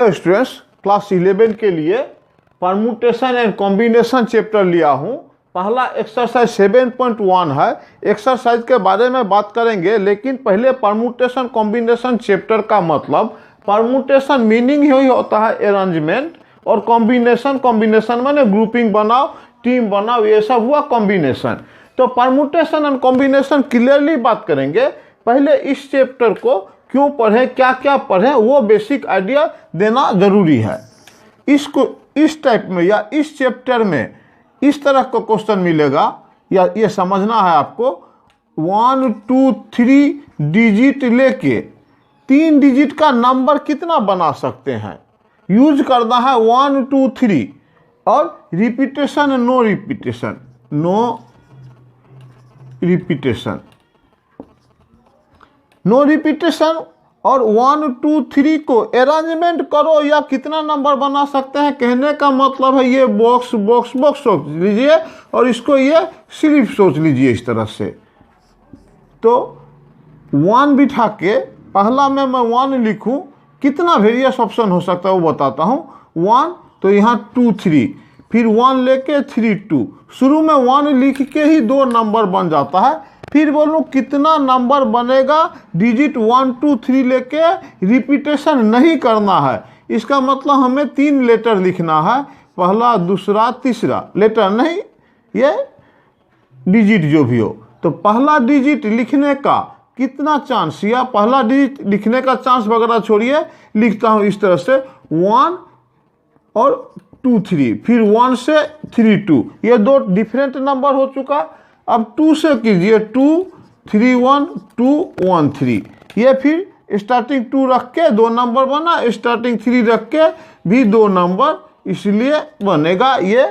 Students class 11 के लिए permutation and combination chapter लिया हूँ। पहला एक्सरसाइज 7.1 है। एक्सरसाइज के बारे में बात करेंगे, लेकिन पहले परम्यूटेशन कॉम्बिनेशन चैप्टर का मतलब, परम्यूटेशन मीनिंग यही होता है अरेंजमेंट, और कॉम्बिनेशन माने ग्रुपिंग बनाओ, टीम बनाओ, ये सब हुआ कॉम्बिनेशन। तो परम्यूटेशन एंड कॉम्बिनेशन क्लियरली बात करेंगे। पहले इस चैप्टर को क्यों पढ़ें, क्या क्या पढ़ें, वो बेसिक आइडिया देना जरूरी है। इसको इस टाइप में या इस चैप्टर में इस तरह का क्वेश्चन मिलेगा, या ये समझना है आपको। 1 2 3 डिजिट लेके 3 डिजिट का नंबर कितना बना सकते हैं, यूज करना है 1 2 3, और रिपीटेशन नो रिपीटेशन और 1 2 3 को अरेंजमेंट करो या कितना नंबर बना सकते हैं। कहने का मतलब है ये बॉक्स बॉक्स बॉक्स सोच लीजिए और इसको ये स्लिप सोच लीजिए इस तरह से। तो 1 बिठा के पहला में मैं 1 लिखूं, कितना वेरियस ऑप्शन हो सकता है वो बताता हूं। 1 तो यहाँ 2 3, फिर 1 लेके 3 2, शुरू में 1 लिख के ही 2 नंबर बन जाता है। फिर बोलूँ कितना नंबर बनेगा, डिजिट 1 2 3 लेके रिपीटेशन नहीं करना है। इसका मतलब हमें 3 लेटर लिखना है, पहला दूसरा तीसरा, लेटर नहीं ये डिजिट जो भी हो। तो पहला डिजिट लिखने का कितना चांस, या पहला डिजिट लिखने का चांस वगैरह छोड़िए, लिखता हूँ इस तरह से 1 और 2 3, फिर 1 से 3 2, ये 2 डिफरेंट नंबर हो चुका। अब 2 से कीजिए 2 3 1 2 1 3, ये फिर स्टार्टिंग 2 रख के 2 नंबर बना, स्टार्टिंग 3 रख के भी 2 नंबर, इसलिए बनेगा ये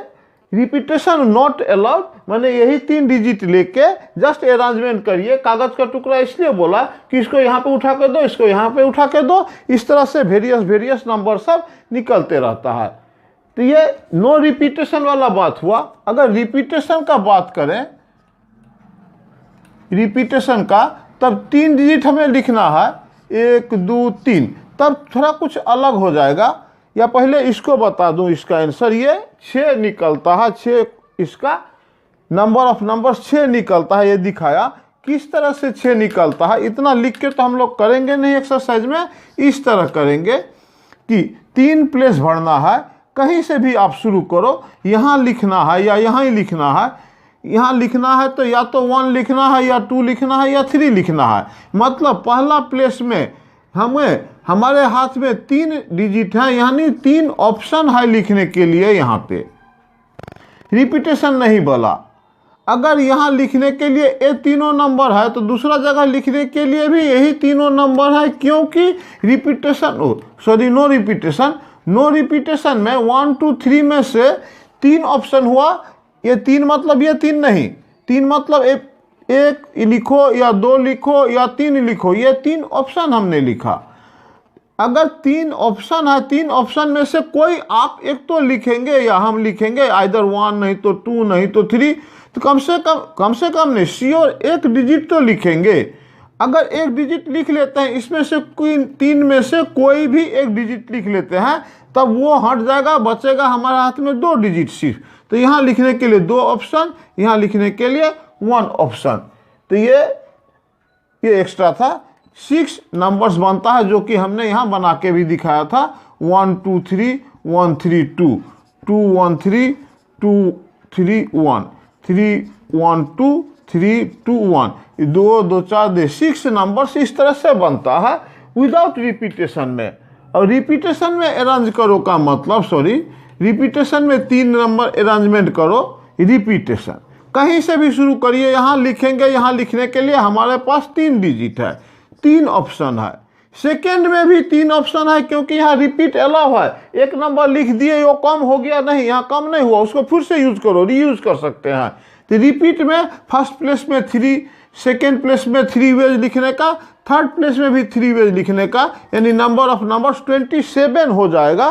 रिपीटेशन नॉट अलाउड। मैंने यही 3 डिजिट लेके जस्ट अरेंजमेंट करिए। कागज का टुकड़ा इसलिए बोला कि इसको यहाँ पे उठा के दो, इसको यहाँ पे उठा के दो, इस तरह से वेरियस नंबर सब निकलते रहता है। तो ये नो रिपीटेशन वाला बात हुआ। अगर रिपीटेशन का बात करें, रिपीटेशन का, तब 3 डिजिट हमें लिखना है 1 2 3, तब थोड़ा कुछ अलग हो जाएगा। या पहले इसको बता दूं, इसका आंसर ये 6 निकलता है। 6 इसका नंबर ऑफ नंबर्स 6 निकलता है। ये दिखाया किस तरह से 6 निकलता है। इतना लिख के तो हम लोग करेंगे नहीं एक्सरसाइज में, इस तरह करेंगे कि 3 प्लेस भरना है। कहीं से भी आप शुरू करो, यहाँ लिखना है या यहाँ ही लिखना है। यहाँ लिखना है तो या तो 1 लिखना है, या 2 लिखना है, या 3 लिखना है। मतलब पहला प्लेस में हमारे हाथ में 3 डिजिट है, यानी 3 ऑप्शन है लिखने के लिए। यहाँ पे रिपीटेशन नहीं बोला। अगर यहाँ लिखने के लिए ये तीनों नंबर है, तो दूसरा जगह लिखने के लिए भी यही तीनों नंबर है, क्योंकि नो रिपीटेशन में 1 2 3 में से 3 ऑप्शन हुआ। ये 3 मतलब ये 3 नहीं, 3 मतलब एक लिखो या 2 लिखो या 3 लिखो, ये 3 ऑप्शन हमने लिखा। अगर 3 ऑप्शन है, 3 ऑप्शन में से कोई आप एक तो लिखेंगे या हम लिखेंगे, आइदर 1 नहीं तो 2 नहीं तो 3, तो कम से कम नहीं, श्योर एक डिजिट तो लिखेंगे। अगर एक डिजिट लिख लेते हैं, इसमें से कोई 3 में से कोई भी एक डिजिट लिख लेते हैं, तब वो हट जाएगा, बचेगा हमारे हाथ में 2 डिजिट सिर्फ। तो यहाँ लिखने के लिए 2 ऑप्शन, यहाँ लिखने के लिए 1 ऑप्शन। तो ये एक्स्ट्रा था। 6 नंबर्स बनता है, जो कि हमने यहाँ बना के भी दिखाया था। 1 2 3 1 3 2 2 1 3 2 3 1 3 1 2 3 2 1, 2 2 4 6 नंबर्स इस तरह से बनता है विदाउट रिपीटेशन में। और रिपीटेशन में अरेंज करो का मतलब, रिपीटेशन में 3 नंबर अरेंजमेंट करो। रिपीटेशन कहीं से भी शुरू करिए, यहाँ लिखेंगे, यहाँ लिखने के लिए हमारे पास 3 डिजिट है, 3 ऑप्शन है। सेकेंड में भी 3 ऑप्शन है, क्योंकि यहाँ रिपीट अलाउ है। एक नंबर लिख दिए, वो कम हो गया नहीं, यहाँ कम नहीं हुआ, उसको फिर से यूज करो, रीयूज कर सकते हैं। तो रिपीट में फर्स्ट प्लेस में 3, सेकेंड प्लेस में 3 वेज लिखने का, थर्ड प्लेस में भी 3 वेज लिखने का, यानी नंबर ऑफ नंबर्स 27 हो जाएगा।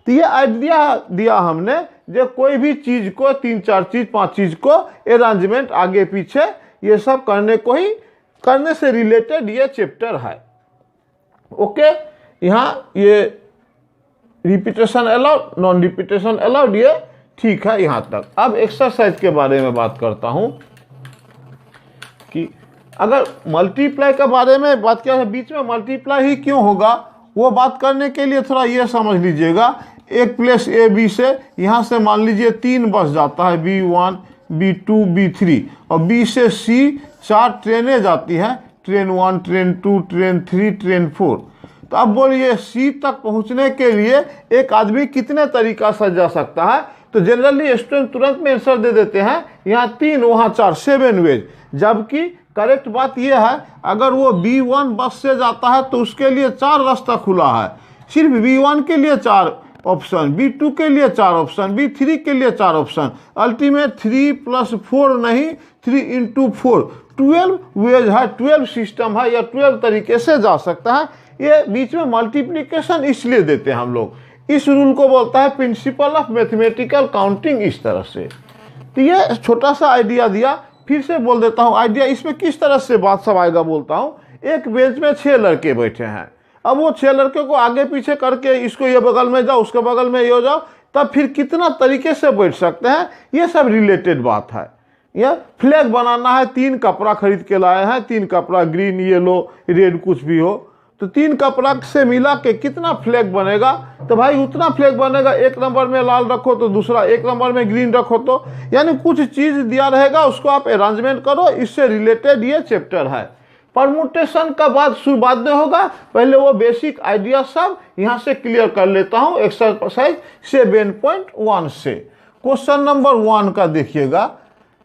तो ये आइडिया दिया हमने, जो कोई भी चीज़ को 3 4 चीज़ 5 चीज़ को अरेंजमेंट आगे पीछे ये सब करने से रिलेटेड ये चैप्टर है। ओके, यहाँ ये repetition allowed, non repetition allowed, ये ठीक है यहाँ तक। अब एक्सरसाइज के बारे में बात करता हूँ कि अगर मल्टीप्लाई के बारे में बात किया है, बीच में मल्टीप्लाई ही क्यों होगा, वो बात करने के लिए थोड़ा ये समझ लीजिएगा। एक प्लेस ए बी से यहाँ से मान लीजिए 3 बस जाता है, B1 B2 B3, और B से C 4 ट्रेनें जाती हैं, ट्रेन 1 ट्रेन 2 ट्रेन 3 ट्रेन 4। तो अब बोलिए C तक पहुँचने के लिए एक आदमी कितने तरीका से जा सकता है। तो जनरली स्टूडेंट तुरंत में आंसर दे देते हैं, यहाँ 3 वहाँ 4, 7 वेज। जबकि करेक्ट बात यह है, अगर वो B1 बस से जाता है तो उसके लिए 4 रास्ता खुला है। सिर्फ B1 के लिए 4 ऑप्शन, B2 के लिए 4 ऑप्शन, B3 के लिए 4 ऑप्शन। अल्टीमेट 3 + 4 नहीं, 3 × 4, 12 वेज है, 12 सिस्टम है, या 12 तरीके से जा सकता है। ये बीच में मल्टीप्लिकेशन इसलिए देते हैं हम लोग, इस रूल को बोलता है प्रिंसिपल ऑफ मैथमेटिकल काउंटिंग। इस तरह से तो ये छोटा सा आइडिया दिया, फिर से बोल देता हूँ आइडिया इसमें किस तरह से बात सब आएगा। बोलता हूँ, एक बेंच में 6 लड़के बैठे हैं, अब वो 6 लड़के को आगे पीछे करके इसको ये बगल में जाओ, उसके बगल में ये हो जाओ, तब फिर कितना तरीके से बैठ सकते हैं, ये सब रिलेटेड बात है। या फ्लैग बनाना है, 3 कपड़ा खरीद के लाए हैं, 3 कपड़ा ग्रीन येलो रेड कुछ भी हो, तो 3 कपड़ा से मिला के कितना फ्लैग बनेगा। तो भाई उतना फ्लैग बनेगा, 1 नंबर में लाल रखो तो दूसरा 1 नंबर में ग्रीन रखो, तो यानी कुछ चीज़ दिया रहेगा, उसको आप अरेंजमेंट करो। इससे रिलेटेड ये चैप्टर है। परमुटेशन का बाद में होगा, पहले वो बेसिक आइडिया सब यहाँ से क्लियर कर लेता हूँ एक्सरसाइज 7.1 से। क्वेश्चन नंबर 1 का देखिएगा,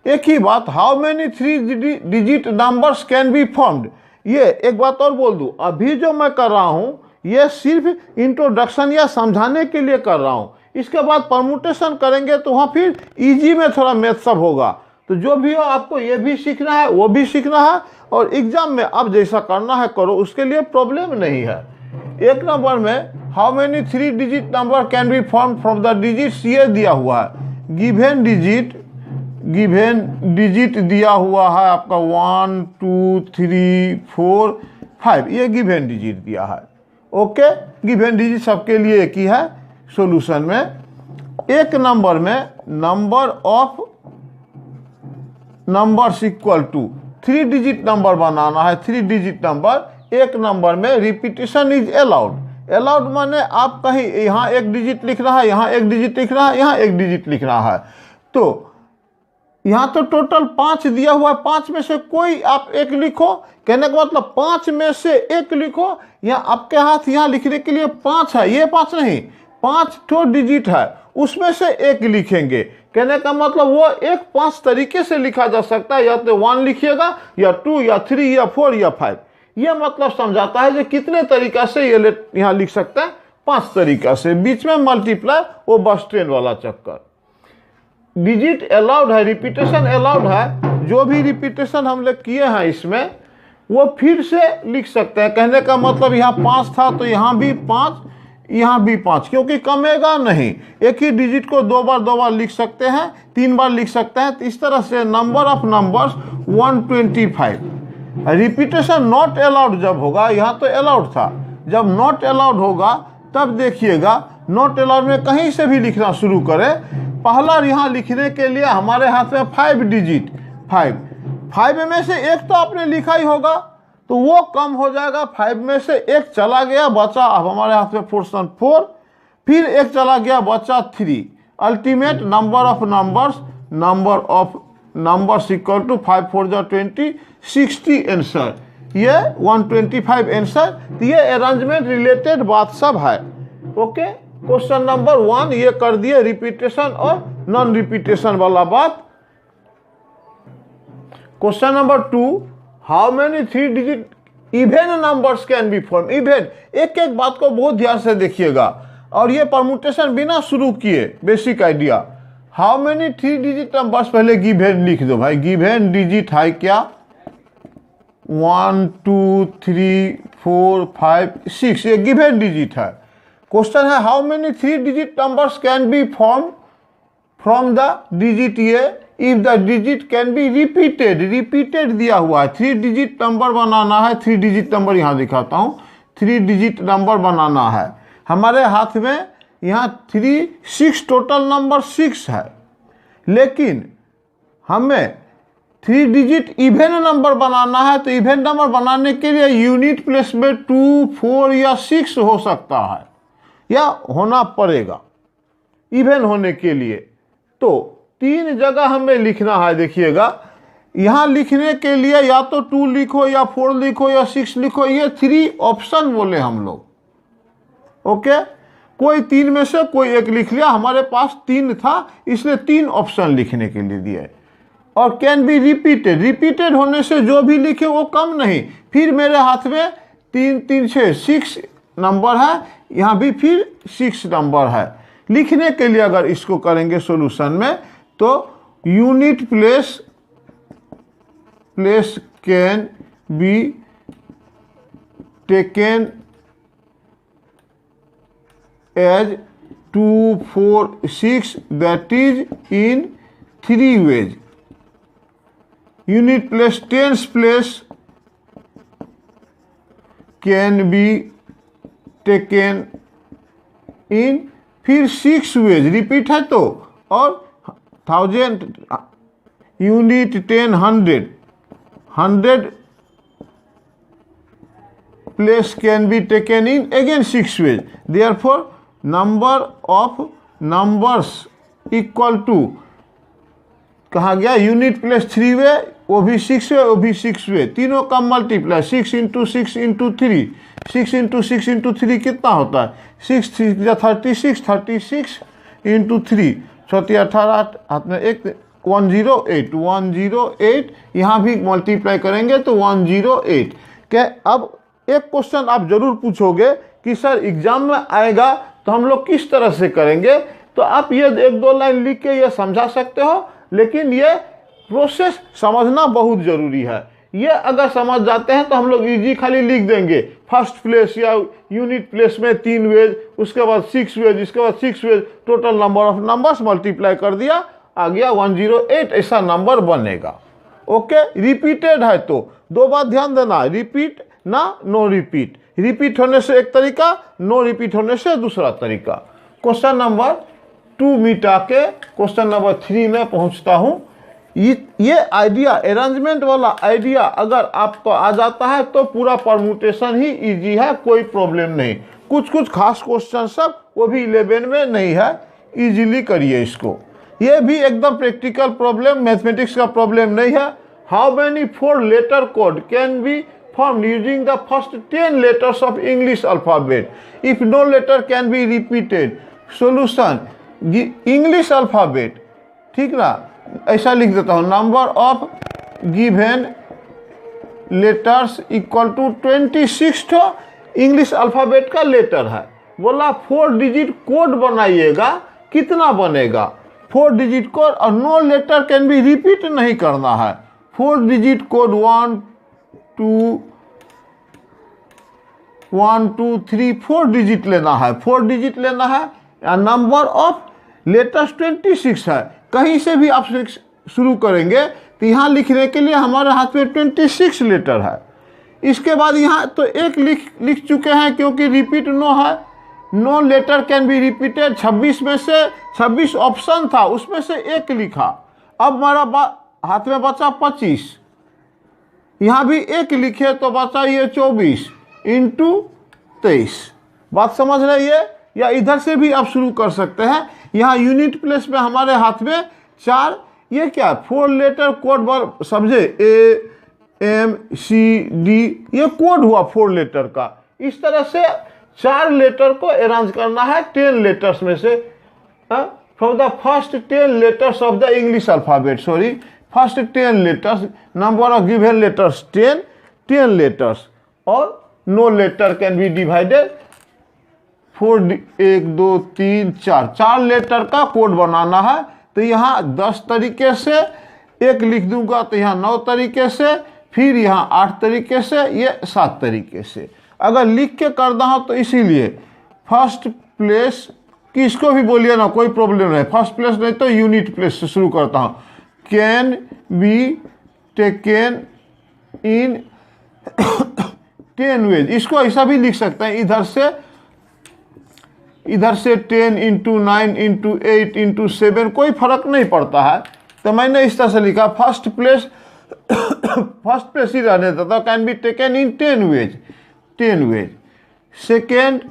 एक ही बात, how many 3 digit numbers can be formed. ये एक बात और बोल दूं, अभी जो मैं कर रहा हूँ ये सिर्फ इंट्रोडक्शन या समझाने के लिए कर रहा हूँ। इसके बाद परमुटेशन करेंगे तो वहाँ फिर इजी में थोड़ा मैथ सब होगा। तो जो भी हो आपको ये भी सीखना है, वो भी सीखना है, और एग्जाम में आप जैसा करना है करो, उसके लिए प्रॉब्लम नहीं है। 1 नंबर में how many 3 digit number can be form from the digits, ये दिया हुआ है। गिवन डिजिट दिया हुआ है आपका 1 2 3 4 5, ये गिवन डिजिट दिया है। ओके, गिवन डिजिट सबके लिए एक ही है। सॉल्यूशन में 1 नंबर में number of numbers equal to 3 digit number बनाना है, 3 डिजिट नंबर। 1 नंबर में रिपीटेशन इज अलाउड माने आप कहीं यहाँ 1 डिजिट लिख रहा है, यहाँ 1 डिजिट लिख रहा है, यहाँ 1 डिजिट लिख रहा है, तो यहाँ तो टोटल 5 दिया हुआ है, 5 में से कोई आप 1 लिखो। कहने का मतलब 5 में से 1 लिखो। यहाँ आपके हाथ यहाँ लिखने के लिए 5 है, ये 5 नहीं, 5 ठो डिजिट है, उसमें से 1 लिखेंगे। कहने का मतलब वो 5 तरीके से लिखा जा सकता है, या तो 1 लिखिएगा, या 2 या 3 या 4 या 5। ये मतलब समझाता है कि कितने तरीका से ये यहाँ लिख सकते हैं, 5 तरीका से। बीच में मल्टीप्लाई, वो बस ट्रेन वाला चक्कर। डिजिट अलाउड है, रिपीटेशन अलाउड है। जो भी रिपीटेशन हम लोग किए हैं इसमें, वो फिर से लिख सकते हैं। कहने का मतलब यहाँ 5 था तो यहाँ भी 5, यहाँ भी 5, क्योंकि कमेगा नहीं। एक ही डिजिट को 2 बार लिख सकते हैं, 3 बार लिख सकते हैं। तो इस तरह से number of numbers 125। Repetition not allowed जब होगा, यहाँ तो अलाउड था, जब नॉट अलाउड होगा तब देखिएगा, नॉट अलाउड में कहीं से भी लिखना शुरू करें, पहला यहाँ लिखने के लिए हमारे हाथ में 5 डिजिट, 5 में से 1 तो आपने लिखा ही होगा, तो वो कम हो जाएगा। 5 में से 1 चला गया, बचा अब हमारे हाथ में पोर्शन 4, फिर 1 चला गया, बचा 3। Ultimate number of numbers equal to 5 4 जा 20, 60 आंसर। ये 125 आंसर। तो ये अरेंजमेंट रिलेटेड बात सब है। ओके, क्वेश्चन नंबर 1 ये कर दिए, रिपीटेशन और नॉन रिपीटेशन वाला बात। Question number 2, how many 3 digit even numbers can be form. Even, एक बात को बहुत ध्यान से देखिएगा, और ये परमुटेशन बिना शुरू किए, basic idea. How many 3 digit numbers, पहले गिवन लिख दो भाई। गिवन डिजिट है क्या, 1 2 3 4 5 6, ये गिवन डिजिट है। क्वेश्चन है how many 3 digit numbers can be form from the digit ये, if the digit can be repeated दिया हुआ है। 3 डिजिट नंबर बनाना है, 3 डिजिट नंबर यहाँ दिखाता हूँ, 3 डिजिट नंबर बनाना है। हमारे हाथ में यहाँ 3 6 टोटल नंबर 6 है, लेकिन हमें 3 डिजिट इवेन नंबर बनाना है। तो इवेन नंबर बनाने के लिए यूनिट प्लेस में 2 4 या 6 हो सकता है या होना पड़ेगा इवेन होने के लिए। तो 3 जगह हमें लिखना है। देखिएगा, यहाँ लिखने के लिए या तो 2 लिखो या 4 लिखो या 6 लिखो, ये 3 ऑप्शन बोले हम लोग। ओके, कोई 3 में से कोई एक लिख लिया, हमारे पास 3 था इसलिए 3 ऑप्शन लिखने के लिए दिए। और कैन बी रिपीटेड, रिपीटेड होने से जो भी लिखे वो कम नहीं। फिर मेरे हाथ में 3 3 6 नंबर है, यहाँ भी फिर 6 नंबर है। लिखने के लिए अगर इसको करेंगे सॉल्यूशन में, तो unit place can be taken as 2 4 6, that is in 3 ways. Unit place tens place can be taken in फिर 6 ways, रिपीट है तो, और 1000 unit 10 100 place can be taken in again 6 ways. Therefore number of numbers equal to, कहा गया unit place 3 वे, वो भी 6 वे, वो भी 6 वे, तीनों का multiply 6 into 6 into 3, 6 into 6 into 3 कितना होता है 6 3 36, 36 इंटू 3 चौथी 18, हाथ में एक 108 यहाँ भी मल्टीप्लाई करेंगे तो 108 के। अब एक क्वेश्चन आप जरूर पूछोगे कि सर एग्जाम में आएगा तो हम लोग किस तरह से करेंगे। तो आप ये 1-2 लाइन लिख के ये समझा सकते हो, लेकिन ये प्रोसेस समझना बहुत ज़रूरी है। ये अगर समझ जाते हैं तो हम लोग इजी खाली लिख देंगे फर्स्ट प्लेस या यूनिट प्लेस में 3 वेज, उसके बाद 6 वेज, इसके बाद 6 ways, total number of numbers multiply कर दिया, आ गया 108, ऐसा नंबर बनेगा। ओके, रिपीटेड है तो 2 बात ध्यान देना, रिपीट ना नो रिपीट। रिपीट होने से एक तरीका, नो रिपीट होने से दूसरा तरीका। क्वेश्चन नंबर 2 मिटा के क्वेश्चन नंबर 3 में पहुंचता हूं। ये आइडिया, अरेंजमेंट वाला आइडिया अगर आपको आ जाता है तो पूरा परम्यूटेशन ही इजी है, कोई प्रॉब्लम नहीं। कुछ खास क्वेश्चन सब वो भी 11 में नहीं है, इजीली करिए इसको। ये भी एकदम प्रैक्टिकल प्रॉब्लम, मैथमेटिक्स का प्रॉब्लम नहीं है। How many 4 letter code can be formed using the first 10 letters of English alphabet if no letter can be repeated? Solution, English alphabet, ठीक ना, ऐसा लिख देता हूँ, number of given letters equal to 26 ठो इंग्लिश अल्फ़ाबेट का letter है। बोला 4 डिजिट कोड बनाइएगा, कितना बनेगा 4 डिजिट कोड, और no letter can be repeat नहीं करना है। 4 डिजिट कोड 1 2 3 4 डिजिट लेना है, 4 डिजिट लेना है। नंबर ऑफ लेटर्स 26 है, कहीं से भी आप शुरू करेंगे तो यहाँ लिखने के लिए हमारे हाथ में 26 लेटर है। इसके बाद यहाँ तो एक लिख चुके हैं क्योंकि रिपीट नो है, no letter can be repeated. 26 में से 26 ऑप्शन था, उसमें से एक लिखा। अब हमारा हाथ में बचा 25, यहाँ भी एक लिखे तो बचा ये 24 इंटू 23। बात समझ रही है? या इधर से भी आप शुरू कर सकते हैं। यहाँ यूनिट प्लेस में हमारे हाथ में 4, ये क्या 4 लेटर कोड समझे, AMCD, ये कोड हुआ 4 लेटर का। इस तरह से 4 लेटर को अरेंज करना है 10 लेटर्स में से, from the first 10 letters of the English alphabet, sorry first 10 letters, number of given letters 10 letters, और no letter can be divided 4 1 2 3 4 letter का कोड बनाना है। तो यहाँ 10 तरीके से एक लिख दूंगा, तो यहाँ 9 तरीके से, फिर यहाँ 8 तरीके से, ये 7 तरीके से। अगर लिख के करना हो तो इसीलिए फर्स्ट प्लेस, किसको भी बोलिए ना, कोई प्रॉब्लम नहीं, फर्स्ट प्लेस नहीं तो यूनिट प्लेस से शुरू करता हूँ। Can be taken in 10 ways, इसको ऐसा भी लिख सकते हैं, इधर से इधर से 10 इंटू 9 इंटू 8 इंटू 7 कोई फर्क नहीं पड़ता है, तो मैंने इस तरह से लिखा फर्स्ट प्लेस फर्स्ट प्लेस ही रहने देता, can be taken in 10 ways, second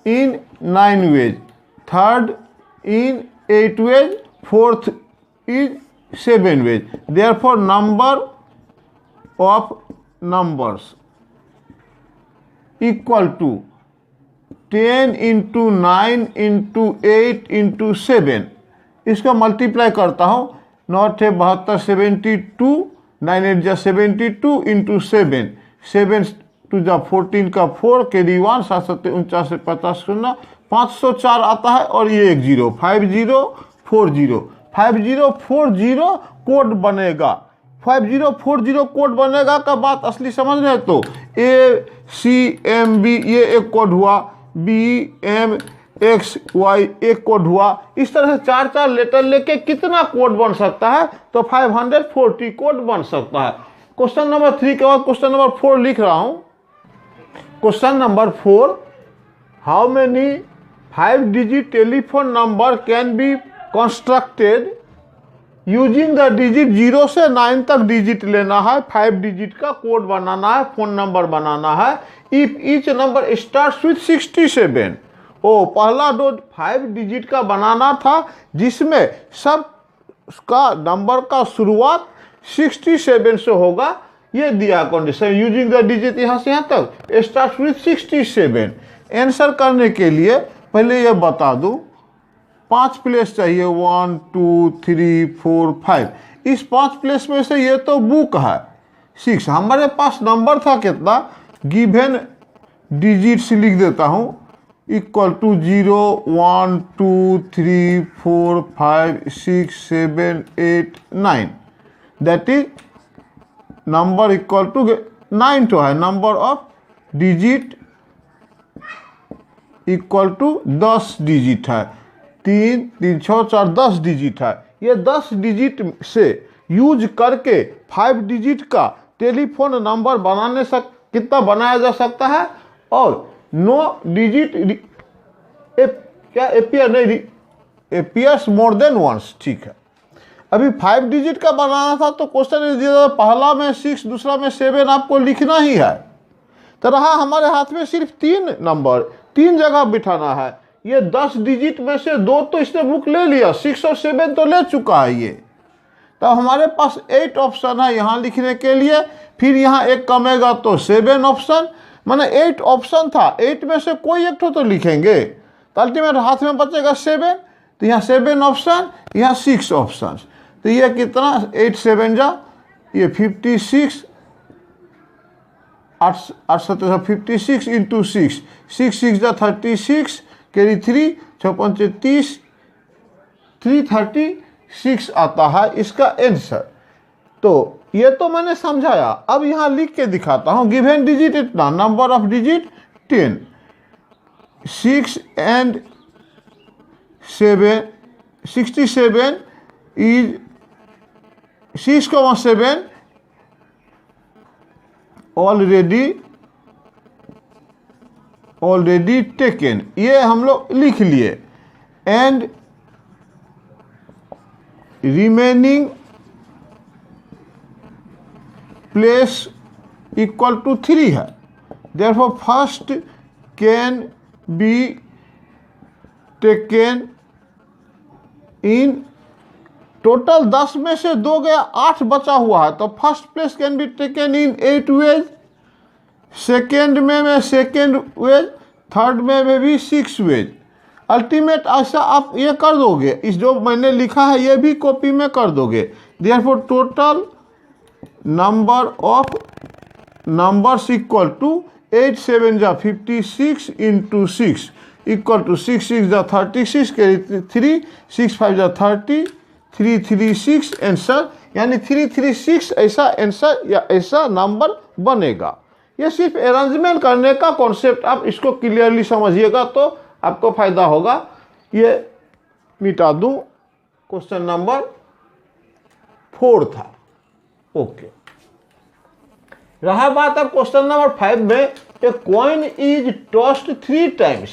in 9 ways, third in 8 ways, fourth is 7 ways. Therefore number of numbers equal to 10 into 9 into 8 into 7, इसको मल्टीप्लाई करता हूँ, 9 थे 72, 72, 9 8 जा 72 इंटू 7, 7 2 जा 14 का 4 कैरी 1, 7 7 49 से 50 शून्य 504 आता है, और ये एक जीरो 5040 कोड बनेगा। 5040 कोड बनेगा का बात असली समझ रहे, तो ACMB ये एक कोड हुआ, BMXY एक कोड हुआ, इस तरह से 4 लेटर लेके कितना कोड बन सकता है, तो 540 कोड बन सकता है। क्वेश्चन नंबर 3 के बाद क्वेश्चन नंबर 4 लिख रहा हूं। Question number 4, how many 5 digit telephone number can be constructed using the digit 0 से 9 तक डिजिट लेना है, 5 डिजिट का कोड बनाना है, फोन नंबर बनाना है। If each number starts with 67, ओ पहला दो 5 डिजिट का बनाना था जिसमें सब का नंबर का शुरुआत 67 से होगा, ये दिया कंडीशन। यूजिंग द डिजिट यहाँ से यहाँ तक स्टार्ट्स विथ 67। आंसर करने के लिए पहले ये बता दूं, 5 प्लेस चाहिए, 1 2 3 4 5। इस 5 प्लेस में से ये तो बुक है 6, हमारे पास नंबर था कितना, गिवन डिजिट्स लिख देता हूँ, equal to 0 1 2 3 4 5 6 7 8 9, that is number equal to 9 तो है, number of digit equal to 10 digit है, 3 3 6 4 10 डिजिट है। ये 10 डिजिट से यूज करके 5 डिजिट का टेलीफोन नंबर बनाने से कितना बनाया जा सकता है, और 9 डिजिट क्या एपियर नहीं एपियर्स मोर देन वंस, ठीक है। अभी 5 डिजिट का बनाना था तो क्वेश्चन दिया पहला में 6 दूसरा में 7 आपको लिखना ही है, तो रहा हमारे हाथ में सिर्फ 3 नंबर, 3 जगह बिठाना है। ये 10 डिजिट में से 2 तो इसने बुक ले लिया, 6 और 7 तो ले चुका है ये, तो हमारे पास 8 ऑप्शन है यहाँ लिखने के लिए। फिर यहाँ एक कमेगा तो 7 ऑप्शन, माने 8 ऑप्शन था, 8 में से कोई एक तो लिखेंगे, तो अल्टीमेट हाथ में बचेगा 7, तो यहाँ 7 ऑप्शन, यहाँ 6 ऑप्शन, तो ये कितना 8 7 जा ये 56, 8 8 7 56 इंटू 6, 6 6 जा 36 कैरी 3 6 5 30, 336 आता है इसका आंसर। तो ये तो मैंने समझाया, अब यहाँ लिख के दिखाता हूँ। गिवन डिजिट इतना, number of digit 10, 6 and 7 67 is 6,7 already taken, ये हम लोग लिख लिए, and remaining place equal to 3 है, therefore first can be taken in, total 10 में से 2 गया, 8 बचा हुआ है, तो first place can be taken in 8 ways, second में सेकेंड वेज, थर्ड में भी 6 वेज। अल्टीमेट ऐसा आप ये कर दोगे, इस जो मैंने लिखा है ये भी कॉपी में कर दोगे। Therefore total number of numbers equal to 8 7 जा 56 इंटू 6 इक्वल टू 6 6 जा 36 के 3 6 5 जा 30 336 आंसर, यानी 336 ऐसा आंसर या ऐसा नंबर बनेगा। ये सिर्फ अरेंजमेंट करने का कॉन्सेप्ट, आप इसको क्लियरली समझिएगा तो आपको फायदा होगा। ये मिटा दूं, क्वेश्चन नंबर 4 था। ओके, रहा बात अब क्वेश्चन नंबर 5 में, a coin is tossed 3 times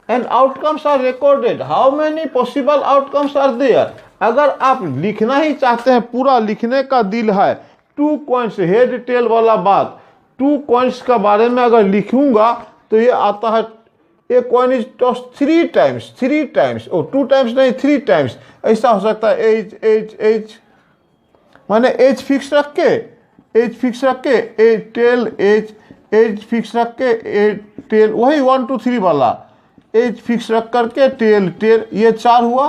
and outcomes are recorded, how many possible outcomes are there. अगर आप लिखना ही चाहते हैं, पूरा लिखने का दिल है, 2 कॉइन्स हेड टेल वाला बात, 2 कॉइन्स का बारे में अगर लिखूंगा तो ये आता है a coin is toss 3 times, 3 times, ओ 2 टाइम्स नहीं 3 टाइम्स। ऐसा हो सकता है एच एच एच, माने एच फिक्स रख के, एच फिक्स रख के a tail H, H fix रख के ए टेल, वही 1 2 3 वाला, एच फिक्स रख करके टेल टेल, ये 4 हुआ।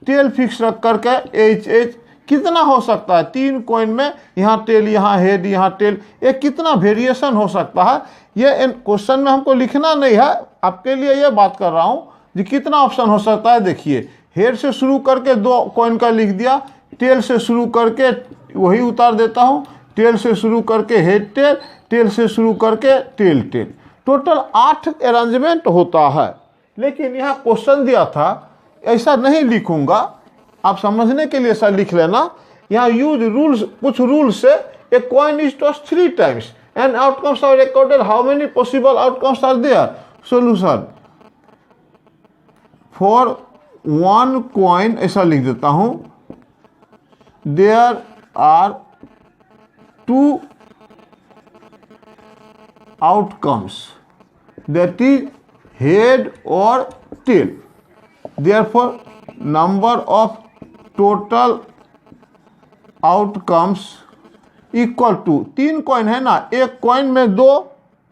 टेल फिक्स रख करके एच एच, कितना हो सकता है 3 कॉइन में, यहाँ टेल यहाँ हेड यहाँ टेल, ये कितना वेरिएशन हो सकता है। ये क्वेश्चन में हमको लिखना नहीं है, आपके लिए ये बात कर रहा हूँ कि कितना ऑप्शन हो सकता है। देखिए हेड से शुरू करके 2 कॉइन का लिख दिया, टेल से शुरू करके वही उतार देता हूँ, टेल से शुरू करके हेड टेल, टेल से शुरू करके टेल टेल, टोटल 8 अरेंजमेंट होता है। लेकिन यहाँ क्वेश्चन दिया था, ऐसा नहीं लिखूंगा, आप समझने के लिए ऐसा लिख लेना। यहाँ यूज रूल्स, कुछ रूल्स से a coin is toss 3 times and outcomes are recorded, how many possible outcomes are there. Solution for 1 coin, ऐसा लिख देता हूं, there are 2 outcomes, that is head और tail, therefore number of total outcomes equal to, 3 coin है ना, एक coin में 2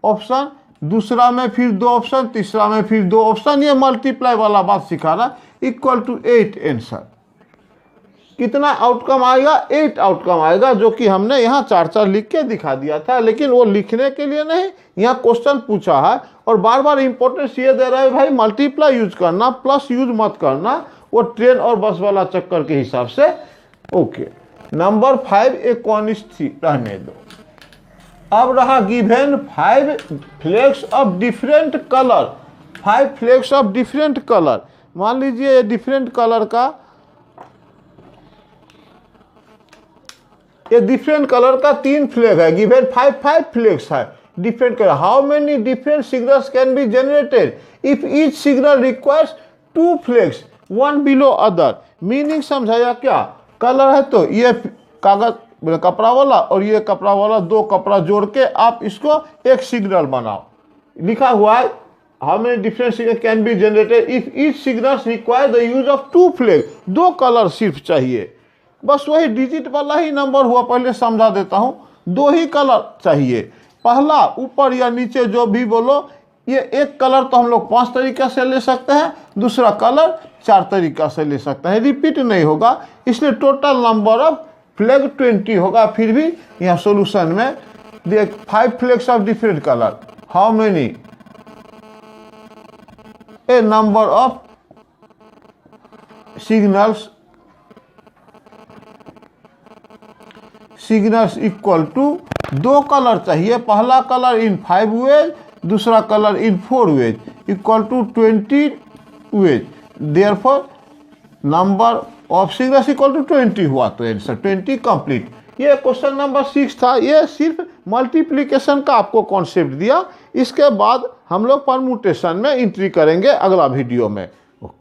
option, दूसरा में फिर 2 ऑप्शन, तीसरा में फिर 2 ऑप्शन, ये मल्टीप्लाई वाला बात सिखा रहा, इक्वल टू 8 आंसर। कितना आउटकम आएगा, 8 आउटकम आएगा, जो कि हमने यहाँ 4 लिख के दिखा दिया था। लेकिन वो लिखने के लिए नहीं, यहाँ क्वेश्चन पूछा है और बार बार इंपॉर्टेंस ये दे रहा है भाई मल्टीप्लाई यूज करना, प्लस यूज मत करना, वो ट्रेन और बस वाला चक्कर के हिसाब से। Okay, number 5 A coin is 3, रहने दो। अब रहा given 5 flags of different colour, 5 flags of different colour. मान लीजिए ये डिफरेंट कलर का, ये डिफरेंट कलर का 3 फ्लैग है, गिवन 5 फ्लैग्स है different colour. How many different signals can be generated if each signal requires 2 flags, 1 below other. Meaning समझाया क्या, कलर है तो ये कागज कपड़ा वाला और ये कपड़ा वाला, 2 कपड़ा जोड़ के आप इसको एक सिग्नल बनाओ। लिखा हुआ है how many different signal can be generated if each signals require the use of 2 flag, 2 colour सिर्फ चाहिए। बस वही डिजिट वाला ही नंबर हुआ, पहले समझा देता हूं, 2 ही कलर चाहिए। पहला ऊपर या नीचे जो भी बोलो, ये एक कलर तो हम लोग 5 तरीका से ले सकते हैं, दूसरा कलर 4 तरीका से ले सकते हैं, रिपीट नहीं होगा, इसलिए टोटल नंबर ऑफ फ्लैग 20 होगा। फिर भी यहाँ सॉल्यूशन में देख 5 flags of different colour, how many a number of signals equal to, 2 colour चाहिए, पहला कलर इन 5 वेज, दूसरा colour in 4 ways, equal to 20 ways. Therefore number of signals equal to 20 हुआ, तो आंसर 20 कंप्लीट। ये question number 6 था, ये सिर्फ multiplication का आपको कॉन्सेप्ट दिया। इसके बाद हम लोग परमुटेशन में एंट्री करेंगे अगला वीडियो में।